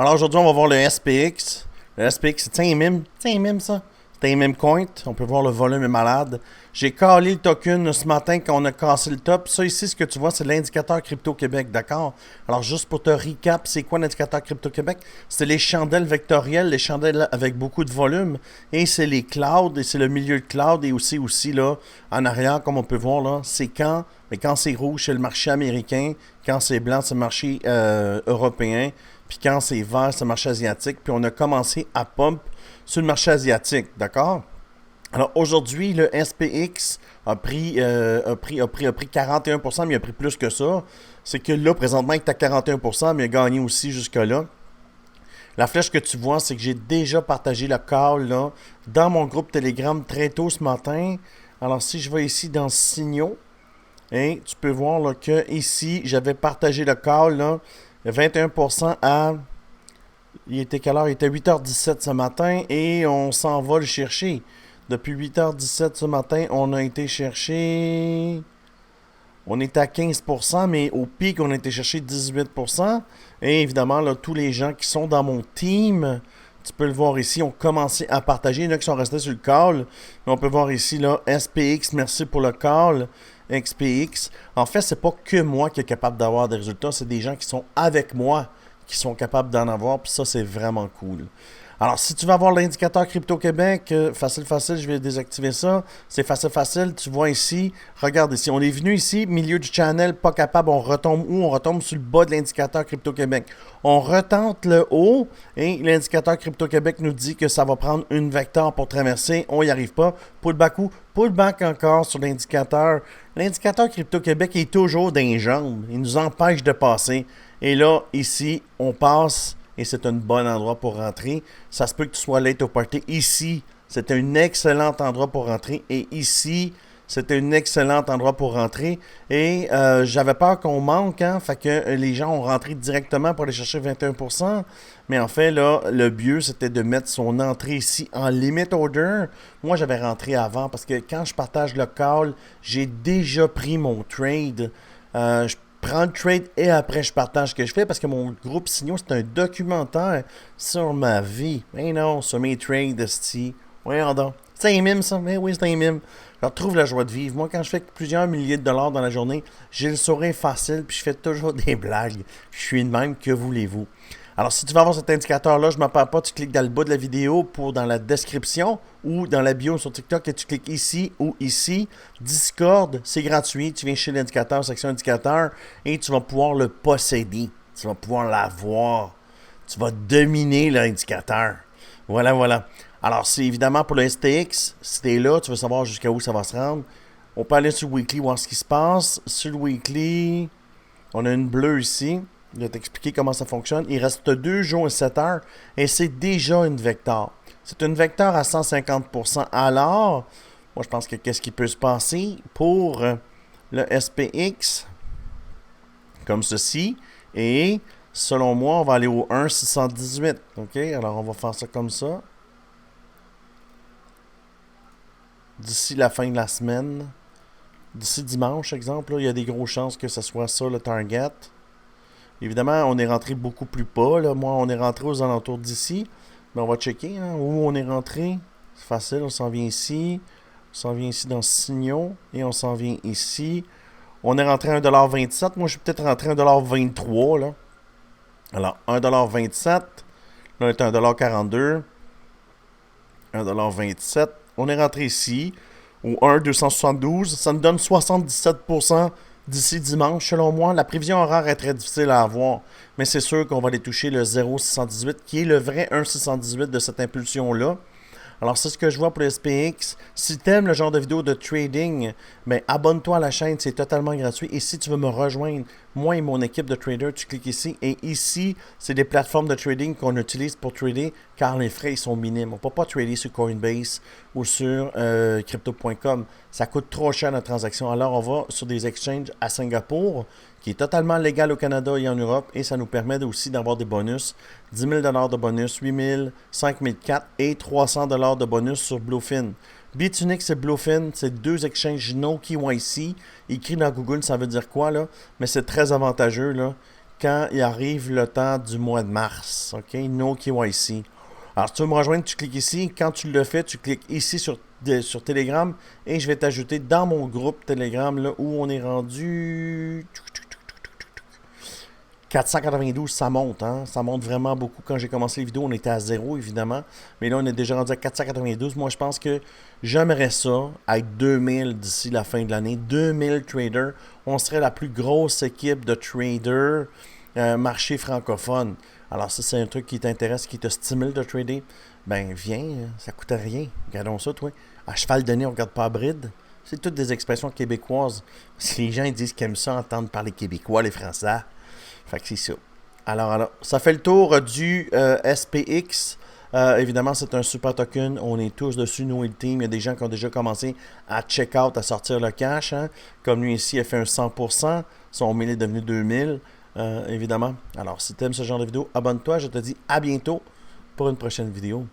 Alors aujourd'hui, on va voir le SPX. Le SPX, c'est un mime. C'est un mime, ça. C'est un mime coin. On peut voir le volume est malade. J'ai calé le token ce matin quand on a cassé le top. Ça ici, ce que tu vois, c'est l'indicateur Crypto-Québec, d'accord? Alors juste pour te recap, c'est quoi l'indicateur Crypto-Québec? C'est les chandelles vectorielles, les chandelles avec beaucoup de volume. Et c'est les clouds, et c'est le milieu de cloud. Et aussi là, en arrière, comme on peut voir là, c'est quand... Mais quand c'est rouge, c'est le marché américain. Quand c'est blanc, c'est le marché européen. Puis quand c'est vert, c'est le marché asiatique. Puis on a commencé à pump sur le marché asiatique, d'accord? Alors aujourd'hui, le SPX a pris 41%, mais il a pris plus que ça. C'est que là, présentement, il est à 41%, mais il a gagné aussi jusque-là. La flèche que tu vois, c'est que j'ai déjà partagé le call là, dans mon groupe Telegram très tôt ce matin. Alors si je vais ici dans Signaux, et tu peux voir là, que ici, j'avais partagé le call là, 21% à... Il était quelle heure? Il était 8h17 ce matin et on s'en va le chercher. Depuis 8h17 ce matin, on a été chercher... On est à 15%, mais au pic, on a été chercher 18%. Et évidemment, là, tous les gens qui sont dans mon team, tu peux le voir ici, ont commencé à partager. Il y en a qui sont restés sur le call. Mais on peut voir ici, là, SPX, merci pour le call. XPX. En fait, c'est pas que moi qui est capable d'avoir des résultats, c'est des gens qui sont avec moi qui sont capables d'en avoir, puis ça, c'est vraiment cool. Alors, si tu veux avoir l'indicateur Crypto-Québec, facile, je vais désactiver ça. C'est facile, tu vois ici. Regarde ici, on est venu ici, milieu du channel, pas capable, on retombe où? On retombe sur le bas de l'indicateur Crypto-Québec. On retente le haut et l'indicateur Crypto-Québec nous dit que ça va prendre une vecteur pour traverser. On n'y arrive pas. Pullback encore sur l'indicateur. L'indicateur Crypto-Québec est toujours dans les jambes. Il nous empêche de passer. Et là, ici, on passe et c'est un bon endroit pour rentrer. Ça se peut que tu sois late au party. Ici, c'est un excellent endroit pour rentrer. Et ici, c'est un excellent endroit pour rentrer. Et j'avais peur qu'on manque, hein. Fait que les gens ont rentré directement pour aller chercher 21%. Mais en fait, là, le mieux, c'était de mettre son entrée ici en limit order. Moi, j'avais rentré avant parce que quand je partage le call, j'ai déjà pris mon trade. Je prends le trade et après je partage ce que je fais parce que mon groupe Signaux, c'est un documentaire sur ma vie. Mais non, sur mes trades, esti. Voyons donc. C'est un mime, ça. Mais oui, c'est un mime. Je retrouve la joie de vivre. Moi, quand je fais plusieurs milliers de dollars dans la journée, j'ai le sourire facile puis je fais toujours des blagues. Je suis de même, que voulez-vous? Alors, si tu veux avoir cet indicateur-là, je ne m'en parle pas, tu cliques dans le bas de la vidéo pour dans la description ou dans la bio sur TikTok et tu cliques ici ou ici. Discord, c'est gratuit. Tu viens chez l'indicateur, section indicateur, et tu vas pouvoir le posséder. Tu vas pouvoir l'avoir. Tu vas dominer l'indicateur. Voilà. Alors, c'est évidemment pour le STX. Si tu es là, tu veux savoir jusqu'à où ça va se rendre. On peut aller sur le weekly, voir ce qui se passe. Sur le weekly, on a une bleue ici. Je vais t'expliquer comment ça fonctionne. Il reste 2 jours et 7 heures et c'est déjà une vecteur. C'est une vecteur à 150%. Alors, moi je pense que qu'est-ce qui peut se passer pour le SPX comme ceci. Et selon moi, on va aller au 1,618. OK? Alors, on va faire ça comme ça. D'ici la fin de la semaine. D'ici dimanche, exemple, là, il y a des grosses chances que ce soit ça le target. Évidemment, on est rentré beaucoup plus bas. Là. Moi, on est rentré aux alentours d'ici. Mais on va checker hein, où on est rentré. C'est facile, on s'en vient ici. On s'en vient ici dans Signaux. Et on s'en vient ici. On est rentré à 1,27$. Moi, je suis peut-être rentré à 1,23$. Là. Alors, 1,27$. Là, on est à 1,42$. 1,27$. On est rentré ici. Au 1,272$. Ça nous donne 77%. D'ici dimanche, selon moi, la prévision horaire est très difficile à avoir, mais c'est sûr qu'on va aller toucher le 0,618 qui est le vrai 1,618 de cette impulsion-là. Alors, c'est ce que je vois pour le SPX. Si tu aimes le genre de vidéo de trading, ben, abonne-toi à la chaîne, c'est totalement gratuit. Et si tu veux me rejoindre, moi et mon équipe de traders, tu cliques ici. Et ici, c'est des plateformes de trading qu'on utilise pour trader car les frais ils sont minimes. On ne peut pas trader sur Coinbase ou sur crypto.com. Ça coûte trop cher la transaction. Alors, on va sur des exchanges à Singapour, qui est totalement légal au Canada et en Europe, et ça nous permet aussi d'avoir des bonus. 10 000 de bonus, 8 000, 5 004 et 300 de bonus sur Bluefin. Bitunix et Bluefin, c'est 2 exchanges no KYC. Écrit dans Google, ça veut dire quoi, là? Mais c'est très avantageux, là. quand il arrive le temps du mois de mars. OK? No KYC. Alors, si tu veux me rejoindre, tu cliques ici. Quand tu le fais, tu cliques ici sur Telegram et je vais t'ajouter dans mon groupe Telegram là, où on est rendu 492, ça monte, hein? Ça monte vraiment beaucoup. Quand j'ai commencé les vidéos, on était à zéro, évidemment. Mais là, on est déjà rendu à 492. Moi, je pense que j'aimerais ça, être 2000 d'ici la fin de l'année. 2000 traders. On serait la plus grosse équipe de traders marché francophone. Alors, si c'est un truc qui t'intéresse, qui te stimule de trader, ben viens, ça coûte rien. Regardons ça, toi. À cheval donné, on regarde pas à bride. C'est toutes des expressions québécoises. Si les gens ils disent qu'ils aiment ça, entendre parler québécois, les Français. Fait que c'est ça. Alors, ça fait le tour du SPX. Évidemment, c'est un super token. On est tous dessus, nous et le team. Il y a des gens qui ont déjà commencé à check-out, à sortir le cash. Hein. Comme lui ici, il a fait un 100%. Son 1000 est devenu 2000, évidemment. Alors, si tu aimes ce genre de vidéo, abonne-toi. Je te dis à bientôt pour une prochaine vidéo.